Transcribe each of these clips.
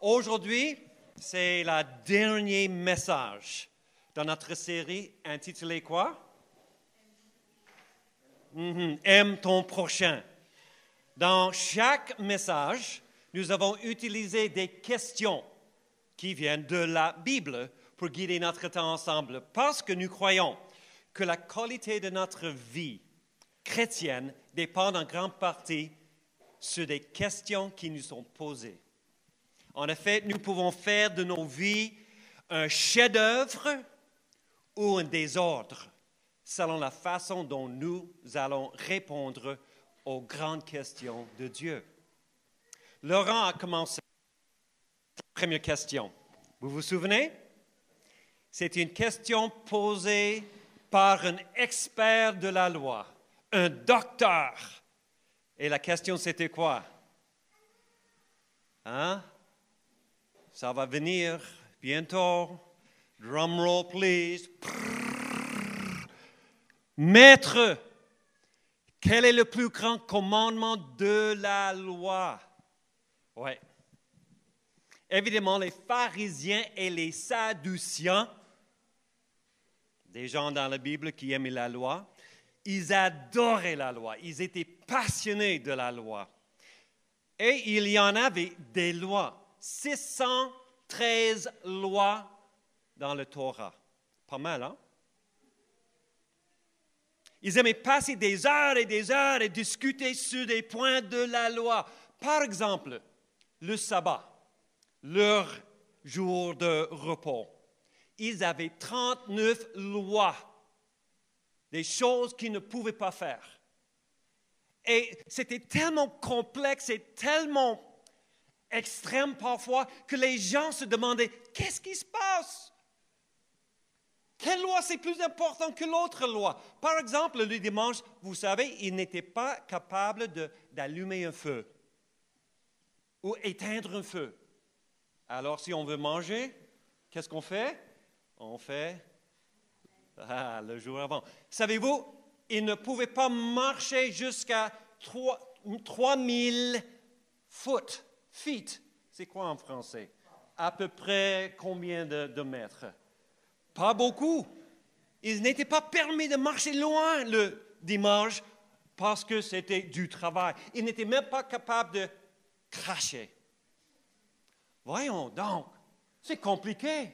Aujourd'hui, c'est le dernier message dans notre série intitulée quoi? Aime ton prochain. Dans chaque message, nous avons utilisé des questions qui viennent de la Bible pour guider notre temps ensemble, parce que nous croyons que la qualité de notre vie chrétienne dépend en grande partie sur des questions qui nous sont posées. En effet, nous pouvons faire de nos vies un chef-d'œuvre ou un désordre, selon la façon dont nous allons répondre aux grandes questions de Dieu. Laurent a commencé la première question. Vous vous souvenez? C'est une question posée par un expert de la loi, un docteur. Et la question, c'était quoi? Ça va venir bientôt. Drum roll, please. Maître, quel est le plus grand commandement de la loi? Oui. Évidemment, les pharisiens et les sadduciens, des gens dans la Bible qui aimaient la loi, ils adoraient la loi. Ils étaient passionnés de la loi. Et il y en avait des lois. 613 lois dans le Torah. Pas mal, hein? Ils aimaient passer des heures et discuter sur des points de la loi. Par exemple, le sabbat, leur jour de repos. Ils avaient 39 lois, des choses qu'ils ne pouvaient pas faire. Et c'était tellement complexe et tellement extrême parfois que les gens se demandaient « Qu'est-ce qui se passe? Quelle loi c'est plus important que l'autre loi? » Par exemple, le dimanche, vous savez, ils n'étaient pas capables d'allumer un feu ou éteindre un feu. Alors, si on veut manger, qu'est-ce qu'on fait? On fait le jour avant. Savez-vous, ils ne pouvaient pas marcher jusqu'à 3000 feet. C'est quoi en français? À peu près combien de mètres? Pas beaucoup. Ils n'étaient pas permis de marcher loin le dimanche parce que c'était du travail. Ils n'étaient même pas capables de cracher. Voyons donc, c'est compliqué.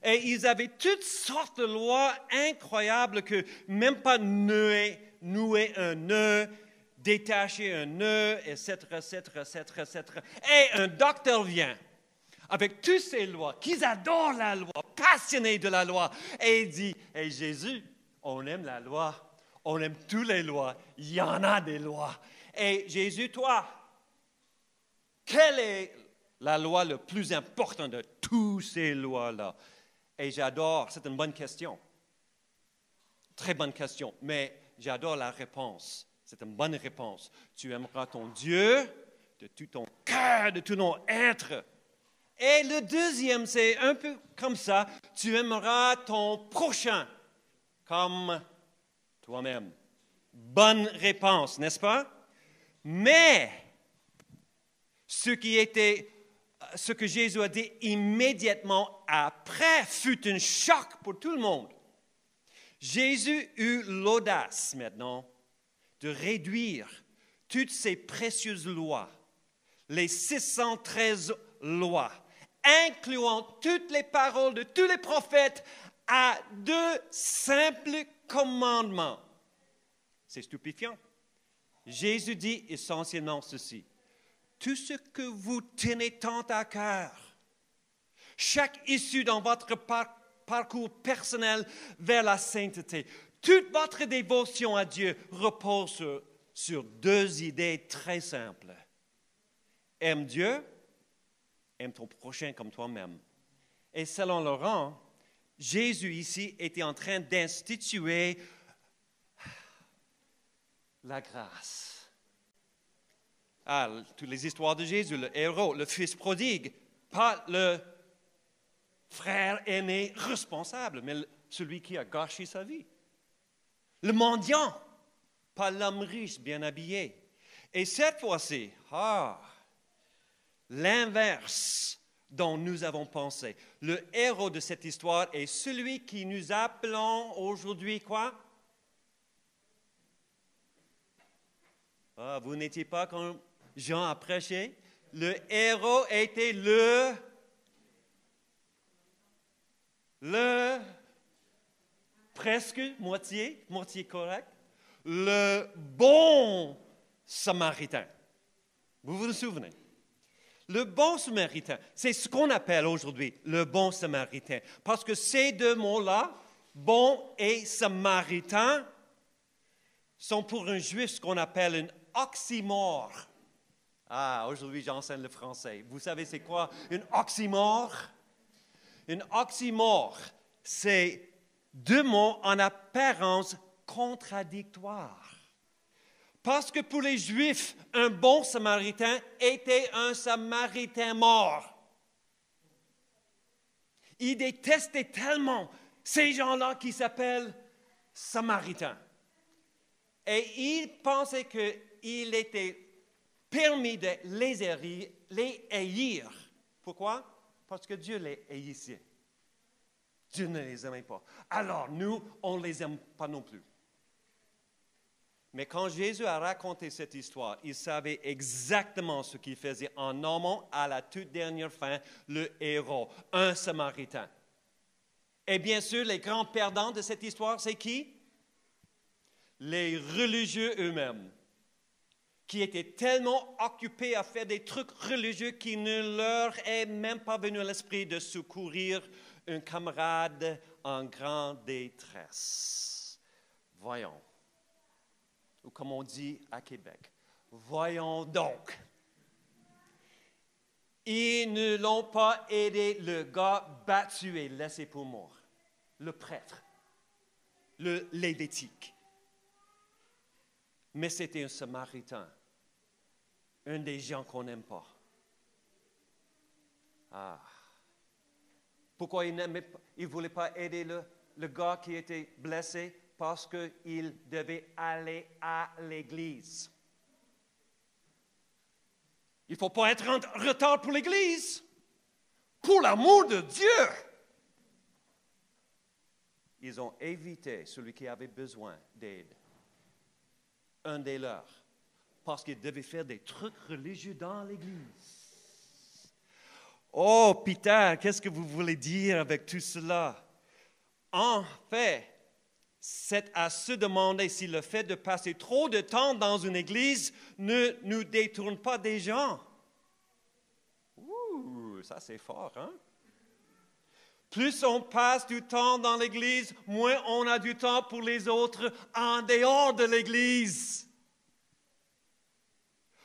Et ils avaient toutes sortes de lois incroyables que même pas nouer un nœud, détacher un nœud, etc. Et un docteur vient avec toutes ces lois, qu'ils adorent la loi, passionnés de la loi, et il dit, « Hey Jésus, on aime la loi, on aime toutes les lois, il y en a des lois. Et Jésus, toi, quelle est la loi la plus importante de toutes ces lois-là? » Et j'adore, c'est une bonne question, très bonne question, mais j'adore la réponse. C'est une bonne réponse. Tu aimeras ton Dieu de tout ton cœur, de tout ton être. Et le deuxième, c'est un peu comme ça. Tu aimeras ton prochain comme toi-même. Bonne réponse, n'est-ce pas? Mais ce que Jésus a dit immédiatement après fut un choc pour tout le monde. Jésus eut l'audace maintenant de réduire toutes ces précieuses lois, les 613 lois, incluant toutes les paroles de tous les prophètes, à 2 simples commandements. C'est stupéfiant. Jésus dit essentiellement ceci: tout ce que vous tenez tant à cœur, chaque issue dans votre parcours personnel vers la sainteté, toute votre dévotion à Dieu repose sur 2 idées très simples. Aime Dieu, aime ton prochain comme toi-même. Et selon Laurent, Jésus ici était en train d'instituer la grâce. Toutes les histoires de Jésus, le héros, le fils prodigue, pas le frère aîné responsable, mais celui qui a gâché sa vie. Le mendiant, pas l'homme riche bien habillé. Et cette fois-ci, l'inverse dont nous avons pensé. Le héros de cette histoire est celui qui nous appelons aujourd'hui quoi? Ah, vous n'étiez pas quand Jean a prêché? Le héros était presque moitié correct, le bon Samaritain. Vous vous souvenez? Le bon Samaritain, c'est ce qu'on appelle aujourd'hui le bon Samaritain. Parce que ces deux mots-là, bon et Samaritain, sont pour un juif ce qu'on appelle un oxymore. Ah, aujourd'hui j'enseigne le français. Vous savez c'est quoi un oxymore? Un oxymore, c'est deux mots en apparence contradictoires. Parce que pour les Juifs, un bon Samaritain était un Samaritain mort. Ils détestaient tellement ces gens-là qui s'appellent Samaritains. Et ils pensaient qu'il était permis de les haïr. Pourquoi? Parce que Dieu les haïssait. Dieu ne les aimait pas. Alors nous, on ne les aime pas non plus. Mais quand Jésus a raconté cette histoire, il savait exactement ce qu'il faisait en nommant à la toute dernière fin le héros, un Samaritain. Et bien sûr, les grands perdants de cette histoire, c'est qui? Les religieux eux-mêmes, qui étaient tellement occupés à faire des trucs religieux qu'il ne leur est même pas venu à l'esprit de secourir un camarade en grande détresse. Voyons. Ou comme on dit à Québec, voyons donc. Ils ne l'ont pas aidé, le gars battu et laissé pour mort. Le prêtre, le lévitique. Mais c'était un Samaritain, un des gens qu'on n'aime pas. Ah. Pourquoi il ne voulait pas aider le gars qui était blessé? Parce qu'il devait aller à l'église. Il ne faut pas être en retard pour l'église. Pour l'amour de Dieu. Ils ont évité celui qui avait besoin d'aide. Un des leurs. Parce qu'il devait faire des trucs religieux dans l'église. Oh, Peter, qu'est-ce que vous voulez dire avec tout cela? En fait, c'est à se demander si le fait de passer trop de temps dans une église ne nous détourne pas des gens. Ouh, ça c'est fort, hein? Plus on passe du temps dans l'église, moins on a du temps pour les autres en dehors de l'église.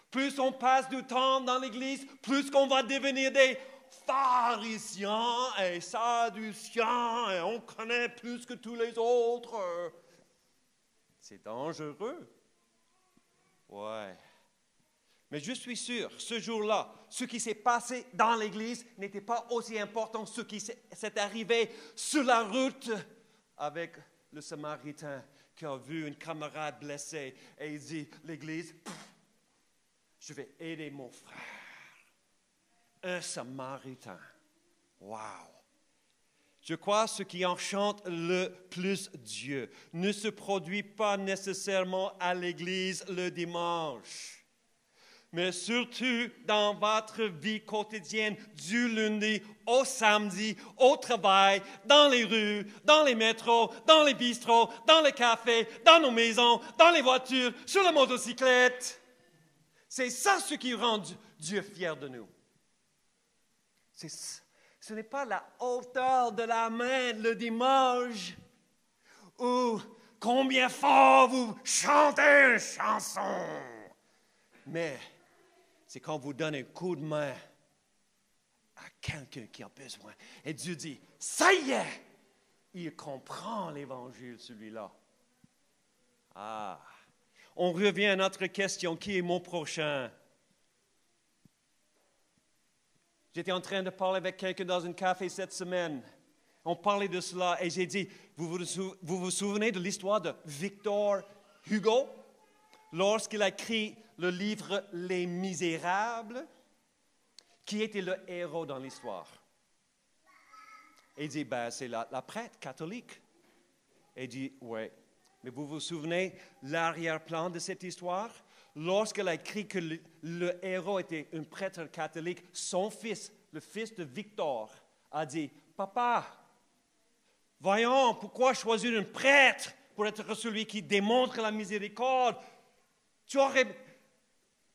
Plus on passe du temps dans l'église, plus qu'on va devenir des pharisiens et sadduciens et on connaît plus que tous les autres. C'est dangereux. Ouais. Mais je suis sûr, ce jour-là, ce qui s'est passé dans l'église n'était pas aussi important que ce qui s'est arrivé sur la route avec le Samaritain qui a vu une camarade blessée et il dit, l'église, je vais aider mon frère. Un Samaritain. Wow! Je crois que ce qui enchante le plus Dieu ne se produit pas nécessairement à l'église le dimanche, mais surtout dans votre vie quotidienne du lundi au samedi, au travail, dans les rues, dans les métros, dans les bistrots, dans les cafés, dans nos maisons, dans les voitures, sur la motocyclette. C'est ça ce qui rend Dieu fier de nous. Ce n'est pas la hauteur de la main le dimanche ou combien fort vous chantez une chanson, mais c'est quand vous donnez un coup de main à quelqu'un qui a besoin. Et Dieu dit, ça y est, il comprend l'évangile celui-là. Ah, on revient à notre question, qui est mon prochain? J'étais en train de parler avec quelqu'un dans un café cette semaine. On parlait de cela et j'ai dit, vous vous souvenez de l'histoire de Victor Hugo? Lorsqu'il a écrit le livre Les Misérables, Qui était le héros dans l'histoire? Il dit, ben, c'est la prêtre catholique. Il dit, oui. Mais vous vous souvenez l'arrière-plan de cette histoire? Lorsqu'elle a écrit que le héros était un prêtre catholique, son fils, le fils de Victor, a dit, Papa, voyons, pourquoi choisir un prêtre pour être celui qui démontre la miséricorde? Tu aurais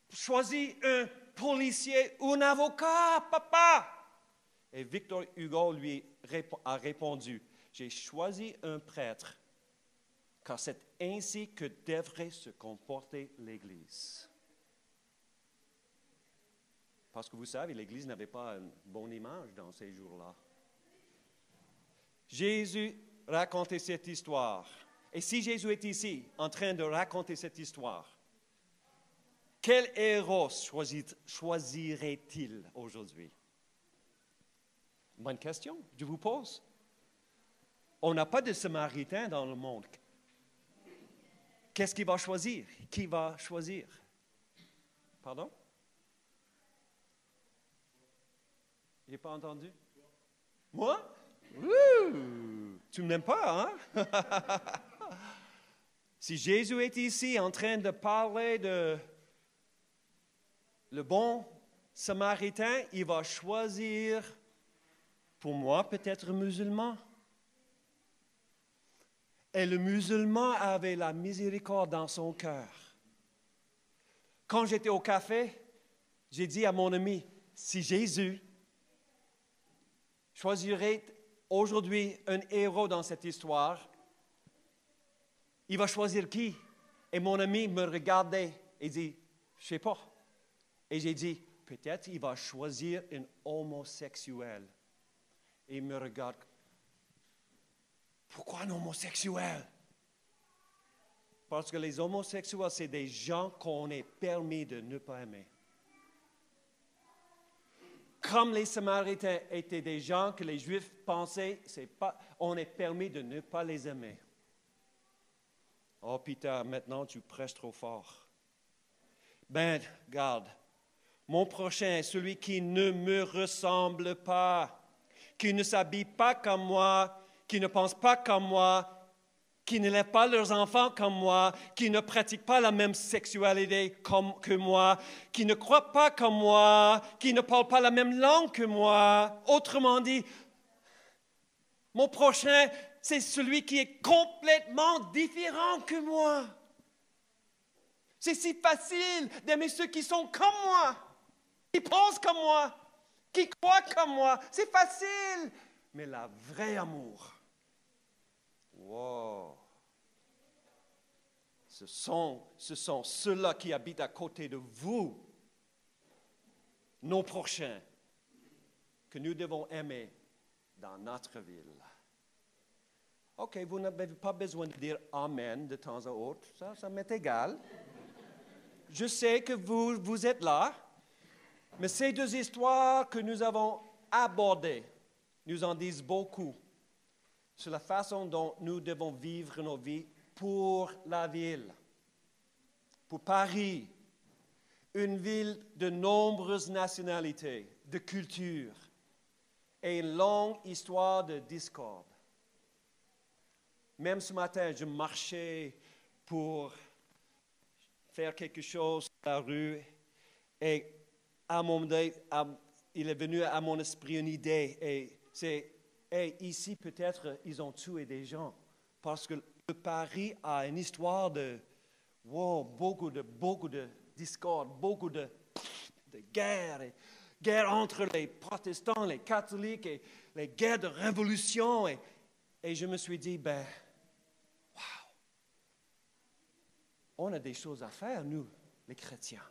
choisi un policier ou un avocat, papa. Et Victor Hugo lui a répondu, j'ai choisi un prêtre, car c'est ainsi que devrait se comporter l'Église. Parce que vous savez, l'Église n'avait pas une bonne image dans ces jours-là. Jésus racontait cette histoire. Et si Jésus est ici, en train de raconter cette histoire, quel héros choisirait-il aujourd'hui? Bonne question, je vous pose. On n'a pas de Samaritains dans le monde. Qu'est-ce qu'il va choisir? Qui va choisir? Pardon? Je n'ai pas entendu. Moi? Tu ne m'aimes pas, hein? Si Jésus est ici en train de parler de le bon Samaritain, il va choisir, pour moi, peut-être musulman. Et le musulman avait la miséricorde dans son cœur. Quand j'étais au café, j'ai dit à mon ami, si Jésus choisirait aujourd'hui un héros dans cette histoire, il va choisir qui? Et mon ami me regardait et dit, je ne sais pas. Et j'ai dit, peut-être il va choisir un homosexuel. Et il me regarde, pourquoi un homosexuel? Parce que les homosexuels, c'est des gens qu'on est permis de ne pas aimer. Comme les Samaritains étaient des gens que les Juifs pensaient, on est permis de ne pas les aimer. Oh, Peter, maintenant tu prêches trop fort. Ben, garde. Mon prochain est celui qui ne me ressemble pas, qui ne s'habille pas comme moi, qui ne pense pas comme moi, qui ne lève pas leurs enfants comme moi, qui ne pratique pas la même sexualité que moi, qui ne croit pas comme moi, qui ne parle pas la même langue que moi. Autrement dit, mon prochain, c'est celui qui est complètement différent que moi. C'est si facile d'aimer ceux qui sont comme moi, qui pensent comme moi, qui croient comme moi. C'est facile. Mais le vrai amour, wow. Ce sont ceux-là qui habitent à côté de vous, nos prochains, que nous devons aimer dans notre ville. OK, vous n'avez pas besoin de dire Amen de temps à autre, ça m'est égal. Je sais que vous êtes là, mais ces deux histoires que nous avons abordées nous en disent beaucoup sur la façon dont nous devons vivre nos vies pour la ville, pour Paris, une ville de nombreuses nationalités, de cultures et une longue histoire de discorde. Même ce matin, je marchais pour faire quelque chose dans la rue et à un moment donné, il est venu à mon esprit une idée et c'est, ici peut-être ils ont tué des gens parce que Paris a une histoire de beaucoup de discorde, beaucoup de guerres, guerres entre les protestants, les catholiques, et les guerres de révolution. Et je me suis dit, wow, on a des choses à faire, nous, les chrétiens.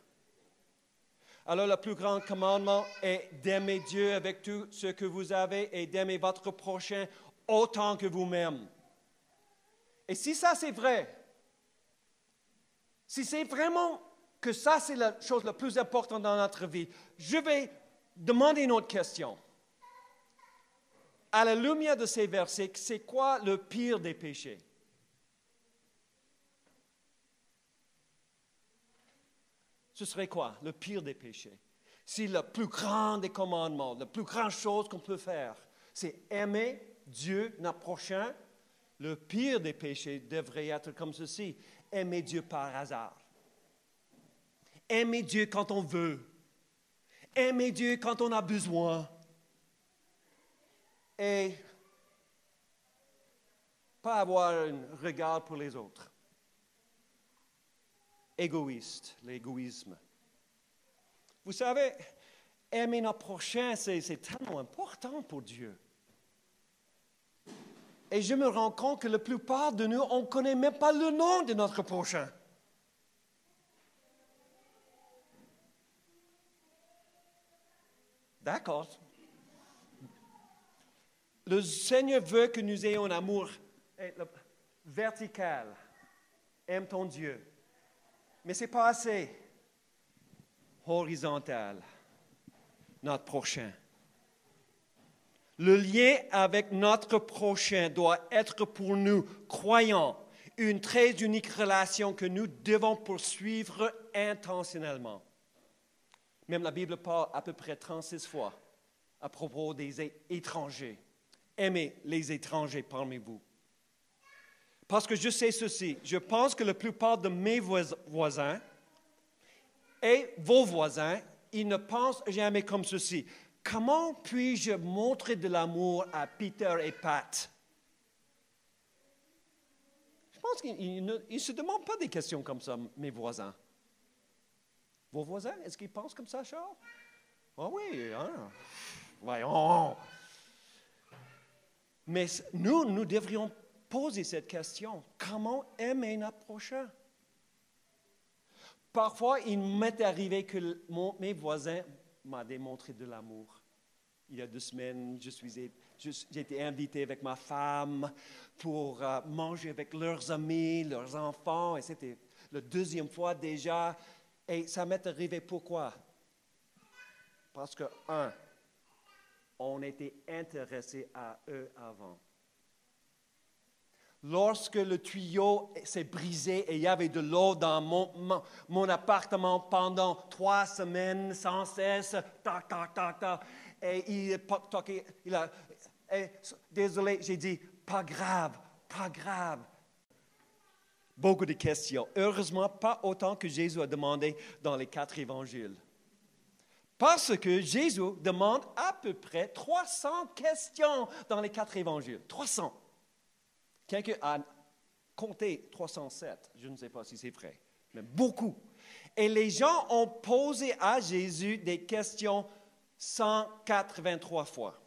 Alors, le plus grand commandement est d'aimer Dieu avec tout ce que vous avez et d'aimer votre prochain autant que vous-même. Et si ça c'est vrai, si c'est vraiment que ça c'est la chose la plus importante dans notre vie, je vais demander une autre question. À la lumière de ces versets, c'est quoi le pire des péchés? Ce serait quoi le pire des péchés? C'est le plus grand des commandements, la plus grande chose qu'on peut faire. C'est aimer Dieu, notre prochain. Le pire des péchés devrait être comme ceci. Aimer Dieu par hasard. Aimer Dieu quand on veut. Aimer Dieu quand on a besoin. Et pas avoir un regard pour les autres. Égoïste, l'égoïsme. Vous savez, aimer notre prochain, c'est tellement important pour Dieu. Et je me rends compte que la plupart de nous, on ne connaît même pas le nom de notre prochain. D'accord. Le Seigneur veut que nous ayons un amour vertical. Aime ton Dieu. Mais ce n'est pas assez. Horizontal. Notre prochain. Le lien avec notre prochain doit être pour nous, croyants, une très unique relation que nous devons poursuivre intentionnellement. Même la Bible parle à peu près 36 fois à propos des étrangers. Aimez les étrangers parmi vous. Parce que je sais ceci, je pense que la plupart de mes voisins et vos voisins, ils ne pensent jamais comme ceci. Comment puis-je montrer de l'amour à Peter et Pat? Je pense qu'ils ne se demandent pas des questions comme ça, mes voisins. Vos voisins, est-ce qu'ils pensent comme ça, Charles? Ah oui, hein? Voyons. Mais nous devrions poser cette question. Comment aimer notre prochain? Parfois, il m'est arrivé que mes voisins m'ont démontré de l'amour. Il y a 2 semaines, j'ai été invité avec ma femme pour manger avec leurs amis, leurs enfants. Et c'était la 2e fois déjà. Et ça m'est arrivé pourquoi? Parce que, on était intéressé à eux avant. Lorsque le tuyau s'est brisé et il y avait de l'eau dans mon appartement pendant 3 semaines sans cesse, tac, tac, tac, tac, et désolé, j'ai dit, pas grave, pas grave. Beaucoup de questions. Heureusement, pas autant que Jésus a demandé dans les 4 évangiles. Parce que Jésus demande à peu près 300 questions dans les 4 évangiles. 300. Quelqu'un a compté 307. Je ne sais pas si c'est vrai, mais beaucoup. Et les gens ont posé à Jésus des questions 183 fois.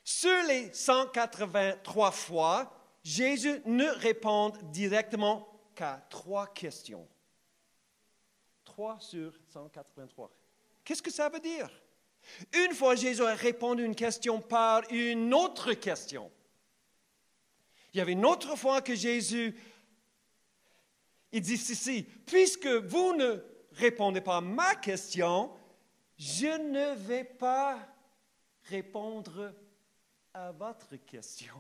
Sur les 183 fois, Jésus ne répond directement qu'à 3 questions. 3 sur 183. Qu'est-ce que ça veut dire? Une fois, Jésus a répondu une question par une autre question. Il y avait une autre fois que Jésus, il dit ceci, puisque vous ne répondez pas à ma question, je ne vais pas répondre à votre question.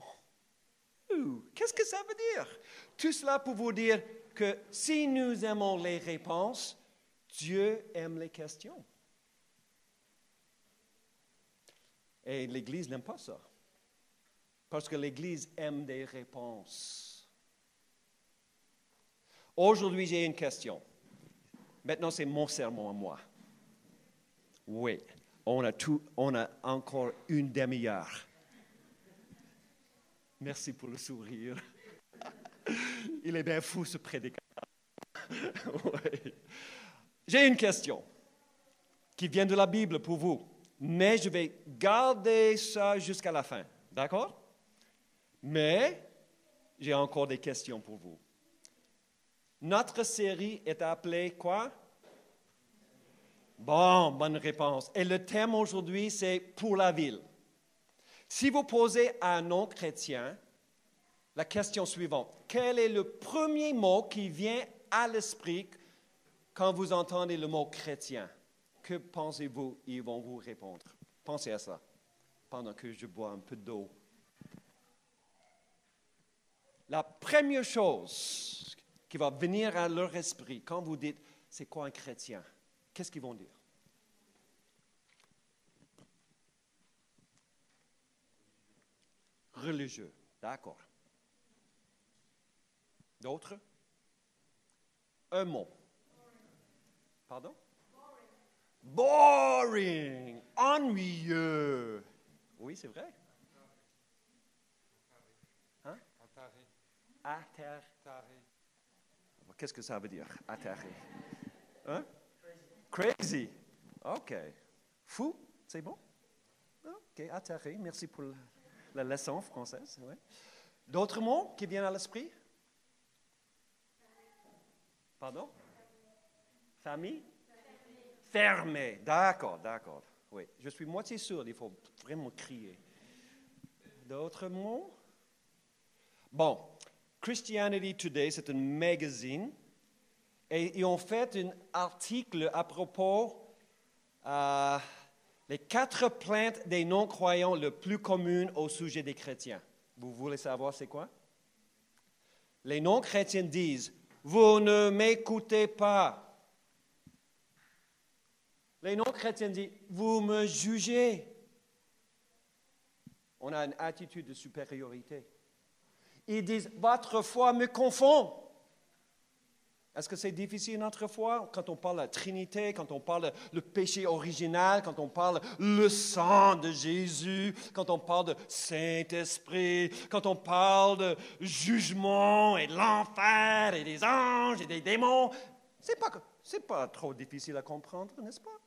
Qu'est-ce que ça veut dire? Tout cela pour vous dire que si nous aimons les réponses, Dieu aime les questions. Et l'Église n'aime pas ça. Parce que l'Église aime des réponses. Aujourd'hui, j'ai une question. Maintenant, c'est mon sermon à moi. Oui, on a encore une demi-heure. Merci pour le sourire. Il est bien fou, ce prédicateur. Oui. J'ai une question qui vient de la Bible pour vous, mais je vais garder ça jusqu'à la fin. D'accord? Mais j'ai encore des questions pour vous. Notre série est appelée quoi? Bon, bonne réponse. Et le thème aujourd'hui, c'est pour la ville. Si vous posez à un non-chrétien la question suivante, quel est le premier mot qui vient à l'esprit quand vous entendez le mot chrétien? Que pensez-vous? Ils vont vous répondre. Pensez à ça pendant que je bois un peu d'eau. La première chose qui va venir à leur esprit quand vous dites, c'est quoi un chrétien? Qu'est-ce qu'ils vont dire? religieux. D'accord. D'autres? Un mot. Pardon? Boring. Ennuyeux. Oui, c'est vrai. Hein? Atterré. Qu'est-ce que ça veut dire, atterré? Hein? Crazy. OK. Fou, c'est bon? OK, atterré. Merci pour la leçon française. Ouais. D'autres mots qui viennent à l'esprit? Pardon? Famille? Fermé. D'accord, d'accord. Oui, je suis moitié sûr, il faut vraiment crier. D'autres mots? Bon, Christianity Today, c'est un magazine, et ils ont fait un article à propos les 4 plaintes des non-croyants les plus communes au sujet des chrétiens. Vous voulez savoir c'est quoi? Les non-chrétiens disent, vous ne m'écoutez pas. Les non-chrétiens disent, vous me jugez. On a une attitude de supériorité. Ils disent, votre foi me confond. Est-ce que c'est difficile notre foi quand on parle de la Trinité, quand on parle le péché original, quand on parle le sang de Jésus, quand on parle de Saint-Esprit, quand on parle de jugement et de l'enfer et des anges et des démons? C'est pas trop difficile à comprendre, n'est-ce pas?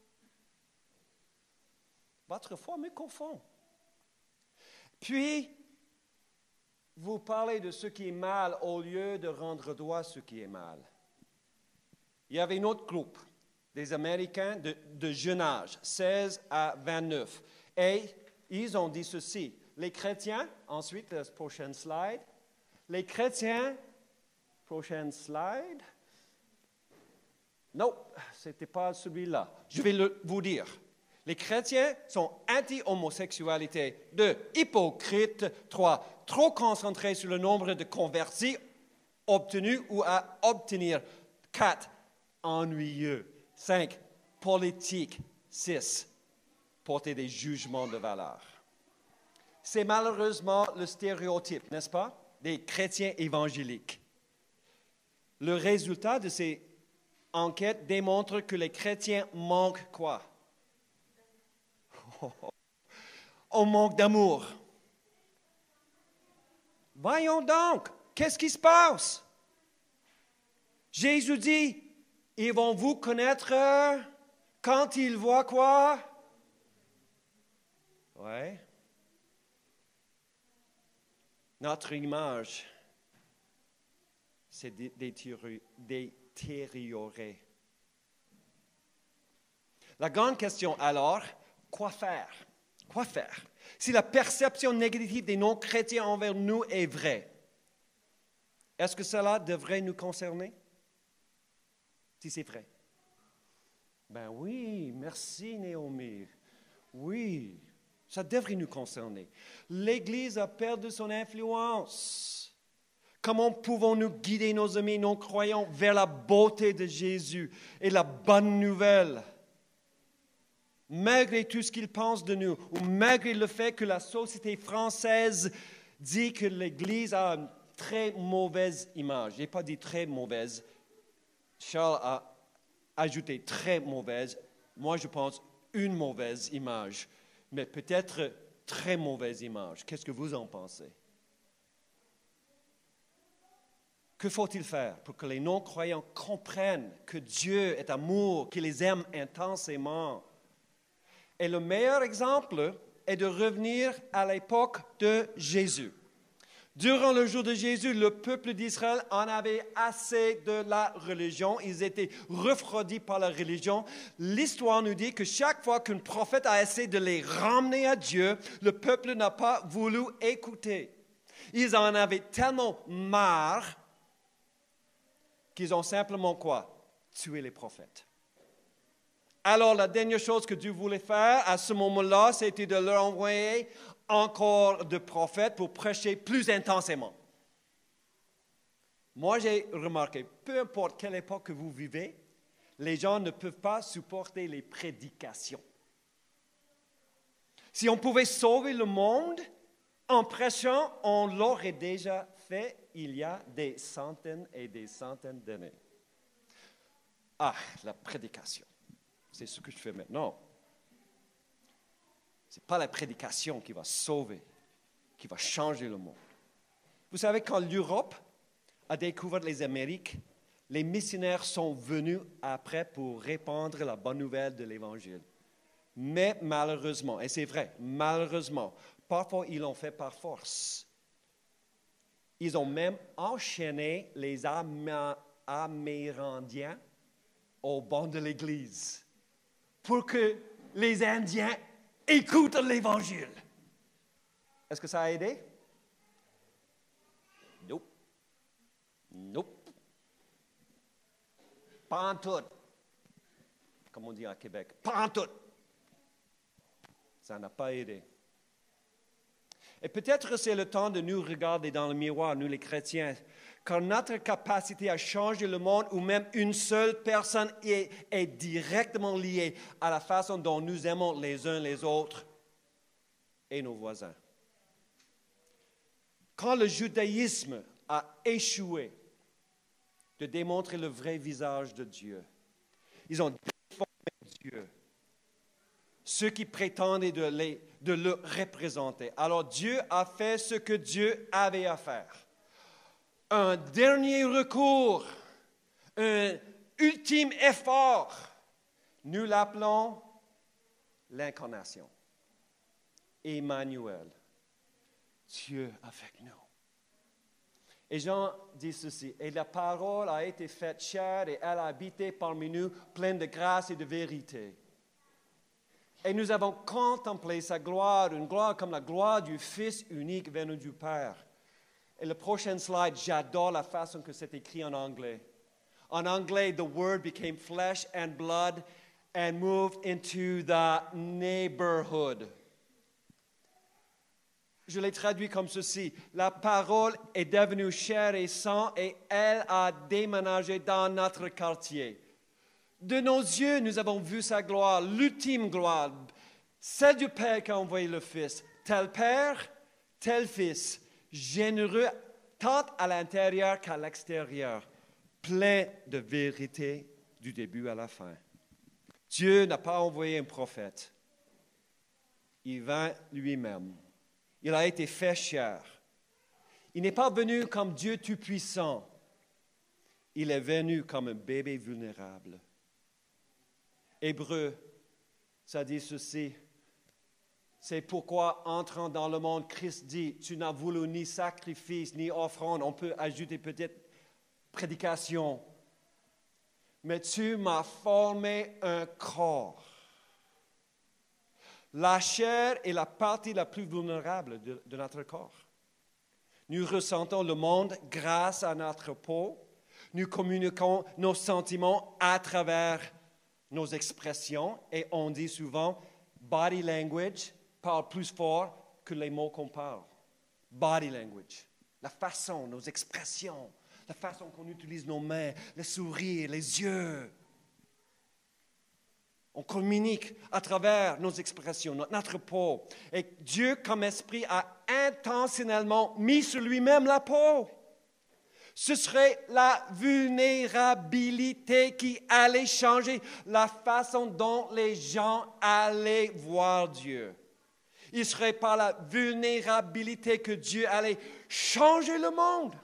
Votre foi me confond. Puis, vous parlez de ce qui est mal au lieu de rendre droit à ce qui est mal. Il y avait un autre groupe, des Américains de jeune âge, 16 à 29. Et ils ont dit ceci. Les chrétiens, ensuite, la prochaine slide. Les chrétiens, prochaine slide. Non, ce n'était pas celui-là. Je vais vous dire. Les chrétiens sont anti-homosexualité. 2, hypocrites. 3, trop concentrés sur le nombre de convertis obtenus ou à obtenir. 4, ennuyeux. 5, politique. 6, porter des jugements de valeur. C'est malheureusement le stéréotype, n'est-ce pas, des chrétiens évangéliques. Le résultat de ces enquêtes démontre que les chrétiens manquent quoi? On manque d'amour. Voyons donc, qu'est-ce qui se passe? Jésus dit, ils vont vous connaître quand ils voient quoi? Oui. Notre image s'est détériorée. La grande question alors, quoi faire? Quoi faire? Si la perception négative des non-chrétiens envers nous est vraie, est-ce que cela devrait nous concerner? Si c'est vrai. Ben oui, merci Naomi. Oui, ça devrait nous concerner. L'Église a perdu son influence. Comment pouvons-nous guider nos amis non-croyants vers la beauté de Jésus et la bonne nouvelle? Malgré tout ce qu'ils pensent de nous, ou malgré le fait que la société française dit que l'Église a une très mauvaise image. Je n'ai pas dit très mauvaise. Charles a ajouté très mauvaise. Moi, je pense une mauvaise image, mais peut-être très mauvaise image. Qu'est-ce que vous en pensez? Que faut-il faire pour que les non-croyants comprennent que Dieu est amour, qu'il les aime intensément? Et le meilleur exemple est de revenir à l'époque de Jésus. Durant le jour de Jésus, le peuple d'Israël en avait assez de la religion. Ils étaient refroidis par la religion. L'histoire nous dit que chaque fois qu'un prophète a essayé de les ramener à Dieu, le peuple n'a pas voulu écouter. Ils en avaient tellement marre qu'ils ont simplement quoi? Tué les prophètes. Alors, la dernière chose que Dieu voulait faire à ce moment-là, c'était de leur envoyer encore de prophètes pour prêcher plus intensément. Moi, j'ai remarqué, peu importe quelle époque que vous vivez, les gens ne peuvent pas supporter les prédications. Si on pouvait sauver le monde en prêchant, on l'aurait déjà fait il y a des centaines et des centaines d'années. Ah, la prédication. C'est ce que je fais maintenant. Ce n'est pas la prédication qui va sauver, qui va changer le monde. Vous savez, quand l'Europe a découvert les Amériques, les missionnaires sont venus après pour répandre la bonne nouvelle de l'Évangile. Mais malheureusement, et c'est vrai, malheureusement, parfois ils l'ont fait par force. Ils ont même enchaîné les Amérindiens au banc de l'Église pour que les Indiens écoutent l'Évangile. Est-ce que ça a aidé? Nope. Nope. Pas en tout. Comme on dit à Québec. Pas en tout. Ça n'a pas aidé. Et peut-être c'est le temps de nous regarder dans le miroir, nous les chrétiens, car notre capacité à changer le monde ou même une seule personne est directement liée à la façon dont nous aimons les uns les autres et nos voisins. Quand le judaïsme a échoué de démontrer le vrai visage de Dieu, ils ont déformé Dieu. Ceux qui prétendaient de le représenter. Alors Dieu a fait ce que Dieu avait à faire. Un dernier recours, un ultime effort. Nous l'appelons l'incarnation. Emmanuel, Dieu avec nous. Et Jean dit ceci, et la parole a été faite chair et elle a habité parmi nous, pleine de grâce et de vérité. Et nous avons contemplé sa gloire, une gloire comme la gloire du Fils unique venu du Père. Et le prochain slide, j'adore la façon que c'est écrit en anglais. En anglais, the word became flesh and blood and moved into the neighborhood. Je l'ai traduit comme ceci. La parole est devenue chair et sang et elle a déménagé dans notre quartier. De nos yeux, nous avons vu sa gloire, l'ultime gloire, celle du Père qui a envoyé le Fils. Tel Père, tel Fils, généreux tant à l'intérieur qu'à l'extérieur, plein de vérité du début à la fin. Dieu n'a pas envoyé un prophète. Il vint lui-même. Il a été fait chair. Il n'est pas venu comme Dieu tout-puissant. Il est venu comme un bébé vulnérable. Hébreu, ça dit ceci. C'est pourquoi, entrant dans le monde, Christ dit, tu n'as voulu ni sacrifice, ni offrande. On peut ajouter peut-être prédication. Mais tu m'as formé un corps. La chair est la partie la plus vulnérable de notre corps. Nous ressentons le monde grâce à notre peau. Nous communiquons nos sentiments à travers nos expressions. Et on dit souvent, body language parle plus fort que les mots qu'on parle. Body language, la façon, nos expressions, la façon qu'on utilise nos mains, le sourire, les yeux. On communique à travers nos expressions, notre peau. Et Dieu, comme esprit, a intentionnellement mis sur lui-même la peau. Ce serait la vulnérabilité qui allait changer la façon dont les gens allaient voir Dieu. Il serait par la vulnérabilité que Dieu allait changer le monde.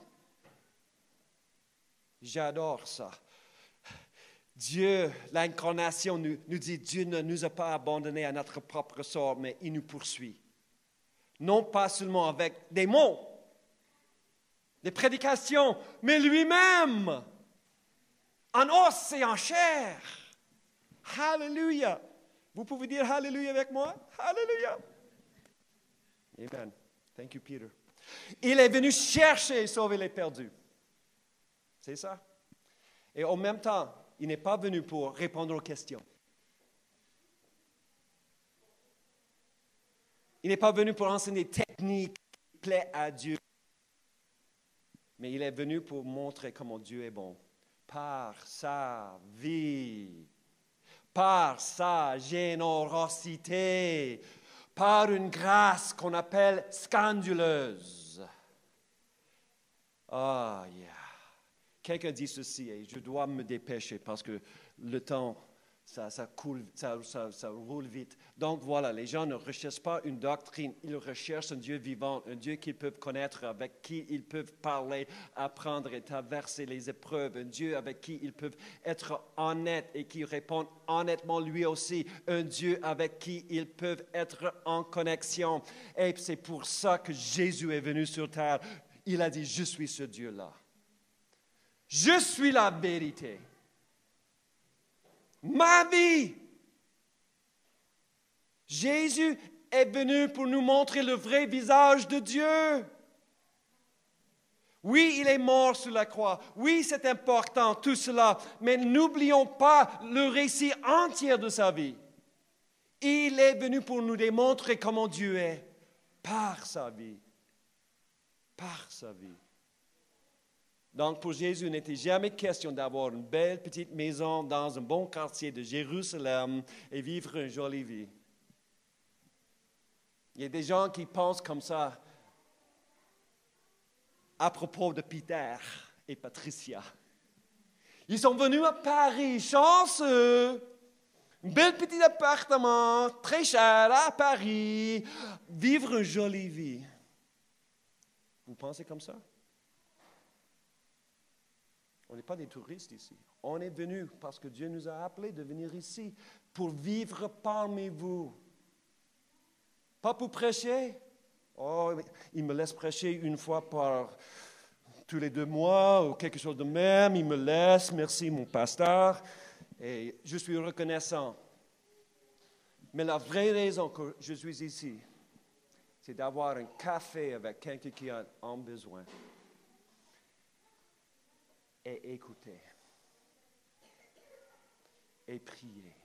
J'adore ça. Dieu, l'incarnation nous dit, Dieu ne nous a pas abandonnés à notre propre sort, mais il nous poursuit. Non pas seulement avec des mots, des prédications, mais lui-même, en os et en chair. Hallelujah. Vous pouvez dire Hallelujah avec moi? Hallelujah. Amen. Thank you, Peter. Il est venu chercher et sauver les perdus. C'est ça. Et en même temps, il n'est pas venu pour répondre aux questions. Il n'est pas venu pour enseigner des techniques qui plaisent à Dieu. Mais il est venu pour montrer comment Dieu est bon. Par sa vie, par sa générosité, par une grâce qu'on appelle scandaleuse. Ah, yeah. Quelqu'un dit ceci, et je dois me dépêcher parce que le temps, ça coule, ça roule vite. Donc voilà, les gens ne recherchent pas une doctrine, ils recherchent un Dieu vivant, un Dieu qu'ils peuvent connaître, avec qui ils peuvent parler, apprendre et traverser les épreuves, un Dieu avec qui ils peuvent être honnêtes et qui répond honnêtement lui aussi, un Dieu avec qui ils peuvent être en connexion. Et c'est pour ça que Jésus est venu sur terre. Il a dit, je suis ce Dieu-là. Je suis la vérité. Ma vie. Jésus est venu pour nous montrer le vrai visage de Dieu. Oui, il est mort sur la croix. Oui, c'est important, tout cela. Mais n'oublions pas le récit entier de sa vie. Il est venu pour nous démontrer comment Dieu est par sa vie. Par sa vie. Donc, pour Jésus, il n'était jamais question d'avoir une belle petite maison dans un bon quartier de Jérusalem et vivre une jolie vie. Il y a des gens qui pensent comme ça à propos de Peter et Patricia. Ils sont venus à Paris, chanceux, un bel petit appartement, très cher à Paris, vivre une jolie vie. Vous pensez comme ça? On n'est pas des touristes ici. On est venus parce que Dieu nous a appelés de venir ici pour vivre parmi vous. Pas pour prêcher. Oh, il me laisse prêcher une fois par tous les 2 mois ou quelque chose de même. Il me laisse, merci mon pasteur. Et je suis reconnaissant. Mais la vraie raison que je suis ici, c'est d'avoir un café avec quelqu'un qui a besoin. Et écouter. Et prier.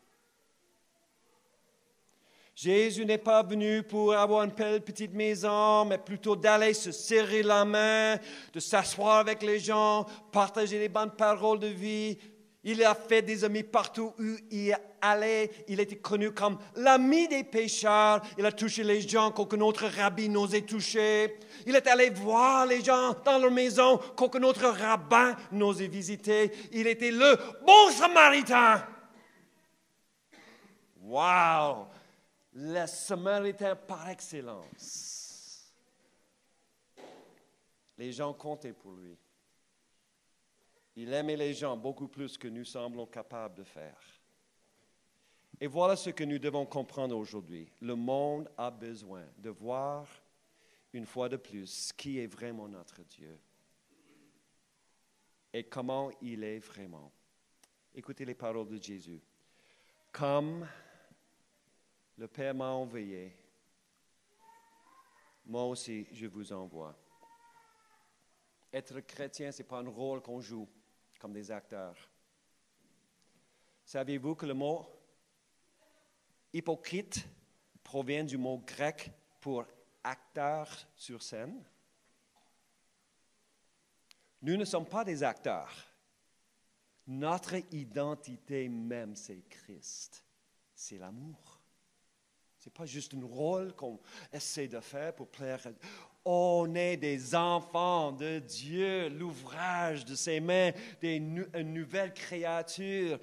Jésus n'est pas venu pour avoir une belle petite maison, mais plutôt d'aller se serrer la main, de s'asseoir avec les gens, partager les bonnes paroles de vie. Il a fait des amis partout où il allait. Il était connu comme l'ami des pécheurs. Il a touché les gens qu'aucun autre rabbi n'osait toucher. Il est allé voir les gens dans leur maison qu'aucun autre rabbin n'osait visiter. Il était le bon samaritain. Wow! Le samaritain par excellence. Les gens comptaient pour lui. Il aimait les gens beaucoup plus que nous semblons capables de faire. Et voilà ce que nous devons comprendre aujourd'hui. Le monde a besoin de voir une fois de plus qui est vraiment notre Dieu et comment il est vraiment. Écoutez les paroles de Jésus. Comme le Père m'a envoyé, moi aussi je vous envoie. Être chrétien, ce n'est pas un rôle qu'on joue comme des acteurs. Savez-vous que le mot hypocrite provient du mot grec pour acteur sur scène? Nous ne sommes pas des acteurs. Notre identité même, c'est Christ. C'est l'amour. Ce n'est pas juste un rôle qu'on essaie de faire pour plaire. On est des enfants de Dieu, l'ouvrage de ses mains, une nouvelle créature.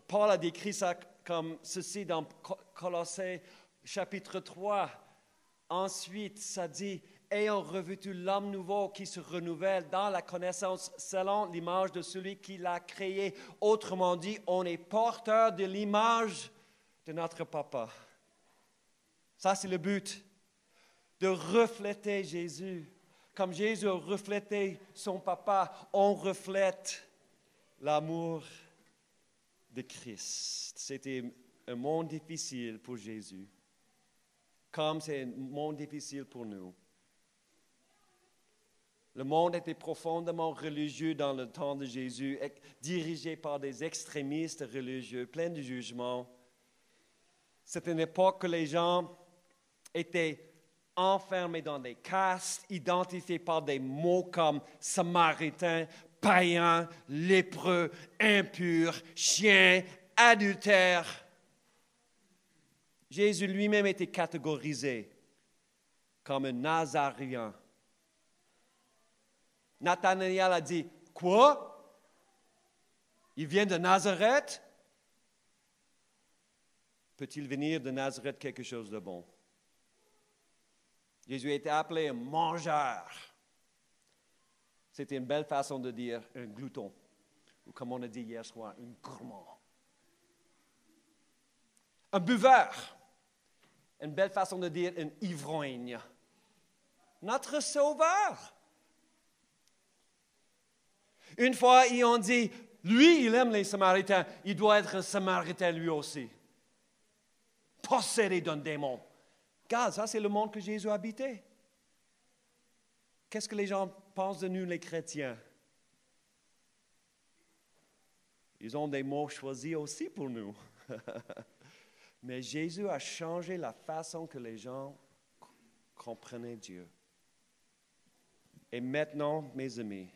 Paul a décrit ça comme ceci dans Colossiens chapitre 3. Ensuite, ça dit, ayant revêtu l'homme nouveau qui se renouvelle dans la connaissance selon l'image de celui qui l'a créé. Autrement dit, on est porteur de l'image de notre papa. Ça, c'est le but, de refléter Jésus. Comme Jésus a reflété son papa, on reflète l'amour de Christ. C'était un monde difficile pour Jésus, comme c'est un monde difficile pour nous. Le monde était profondément religieux dans le temps de Jésus, dirigé par des extrémistes religieux, plein de jugements. C'était une époque où les gens étaient enfermés dans des castes, identifiés par des mots comme samaritain, païen, lépreux, impur, chien, adultère. Jésus lui-même était catégorisé comme un Nazaréen. Nathanaël a dit, quoi? Il vient de Nazareth? Peut-il venir de Nazareth quelque chose de bon? Jésus a été appelé un mangeur. C'était une belle façon de dire un glouton, ou comme on a dit hier soir, un gourmand. Un buveur, une belle façon de dire un ivrogne. Notre Sauveur. Une fois, ils ont dit, lui, il aime les Samaritains, il doit être un Samaritain lui aussi. Possédé d'un démon. Regarde, ça c'est le monde que Jésus habitait. Qu'est-ce que les gens pensent de nous, les chrétiens? Ils ont des mots choisis aussi pour nous. Mais Jésus a changé la façon que les gens comprenaient Dieu. Et maintenant, mes amis,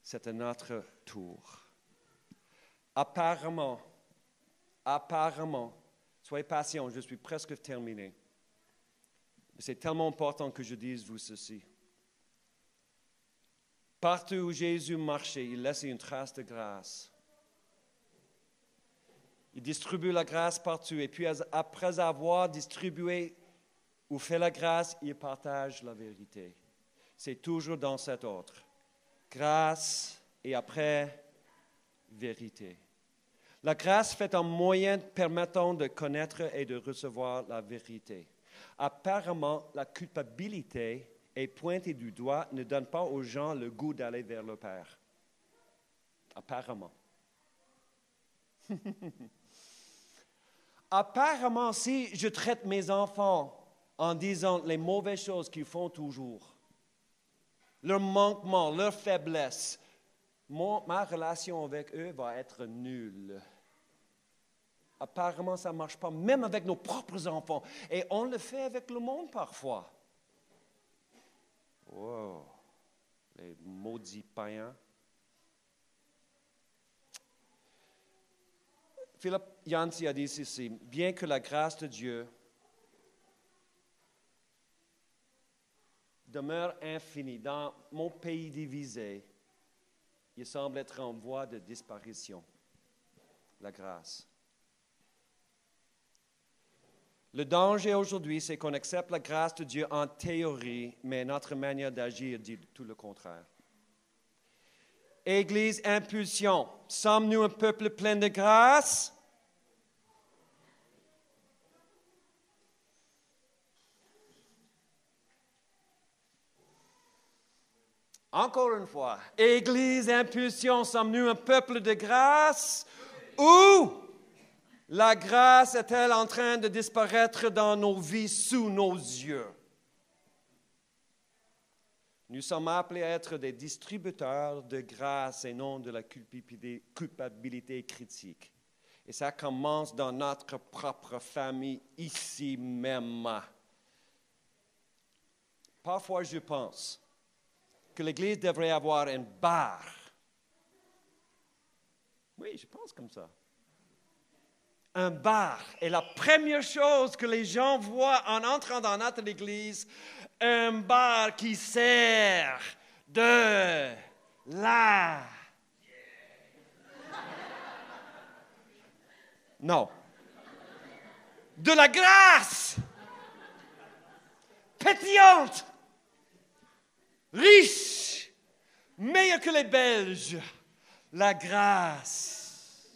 c'est à notre tour. Apparemment, soyez patients, je suis presque terminé. C'est tellement important que je dise vous ceci. Partout où Jésus marchait, il laissait une trace de grâce. Il distribue la grâce partout. Et puis après avoir distribué ou fait la grâce, il partage la vérité. C'est toujours dans cet ordre. Grâce et après, vérité. La grâce fait un moyen permettant de connaître et de recevoir la vérité. Apparemment, la culpabilité et pointée du doigt ne donne pas aux gens le goût d'aller vers le Père. Apparemment. Apparemment, si je traite mes enfants en disant les mauvaises choses qu'ils font toujours, leur manquement, leur faiblesse, ma relation avec eux va être nulle. Apparemment, ça ne marche pas, même avec nos propres enfants. Et on le fait avec le monde parfois. Wow, les maudits païens. Philippe Yancey a dit ceci, bien que la grâce de Dieu demeure infinie dans mon pays divisé, il semble être en voie de disparition, la grâce. Le danger aujourd'hui, c'est qu'on accepte la grâce de Dieu en théorie, mais notre manière d'agir dit tout le contraire. Église Impulsion, sommes-nous un peuple plein de grâce? Encore une fois, Église Impulsion, sommes-nous un peuple de grâce? Ou la grâce est-elle en train de disparaître dans nos vies sous nos yeux? Nous sommes appelés à être des distributeurs de grâce et non de la culpabilité critique. Et ça commence dans notre propre famille, ici même. Parfois, je pense que l'Église devrait avoir un bar. Oui, je pense comme ça. Un bar. Et la première chose que les gens voient en entrant dans notre Église, un bar qui sert de la... Non. De la grâce. Pétillante. Riche. Meilleure que les Belges. La grâce.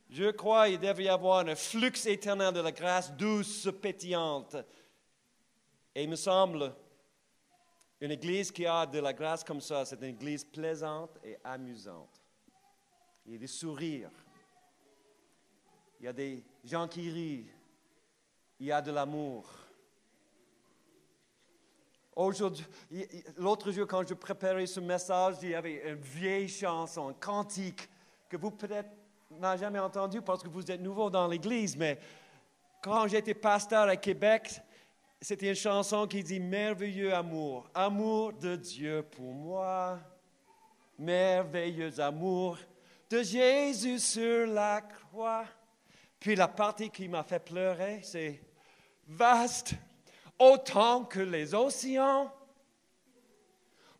Je crois qu'il devrait y avoir un flux éternel de la grâce douce, pétillante. Et il me semble, une église qui a de la grâce comme ça, c'est une église plaisante et amusante. Il y a des sourires. Il y a des gens qui rient. Il y a de l'amour. Aujourd'hui, l'autre jour, quand je préparais ce message, il y avait une vieille chanson, un cantique, que vous peut-être n'avez jamais entendu parce que vous êtes nouveau dans l'Église, mais quand j'étais pasteur à Québec, c'était une chanson qui dit « Merveilleux amour, amour de Dieu pour moi, merveilleux amour de Jésus sur la croix, Puis la partie qui m'a fait pleurer, c'est vaste autant que les océans,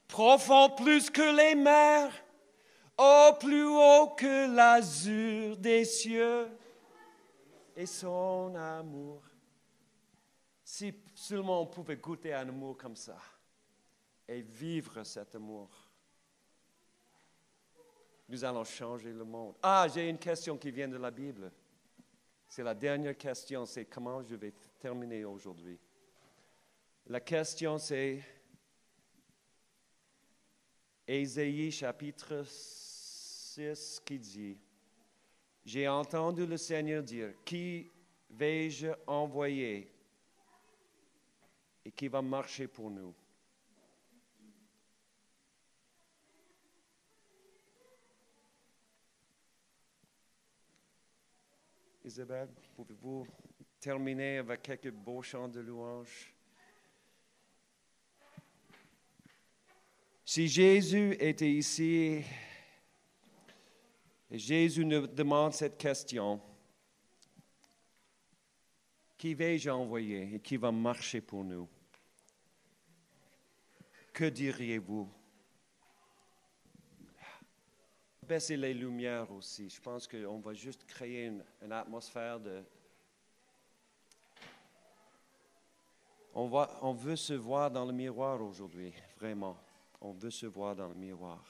profond plus que les mers, au plus haut que l'azur des cieux et son amour. Si seulement on pouvait goûter un amour comme ça et vivre cet amour, nous allons changer le monde. Ah, j'ai une question qui vient de la Bible. C'est la dernière question, c'est comment je vais terminer aujourd'hui. La question, c'est Ésaïe chapitre 6 qui dit, « J'ai entendu le Seigneur dire, qui vais-je envoyer et qui va marcher pour nous? » Isabelle, pouvez-vous terminer avec quelques beaux chants de louange? Si Jésus était ici, et Jésus nous demande cette question, qui vais-je envoyer et qui va marcher pour nous? Que diriez-vous? Baissez les lumières aussi. Je pense qu'on va juste créer une atmosphère de... On veut se voir dans le miroir aujourd'hui, vraiment. On veut se voir dans le miroir.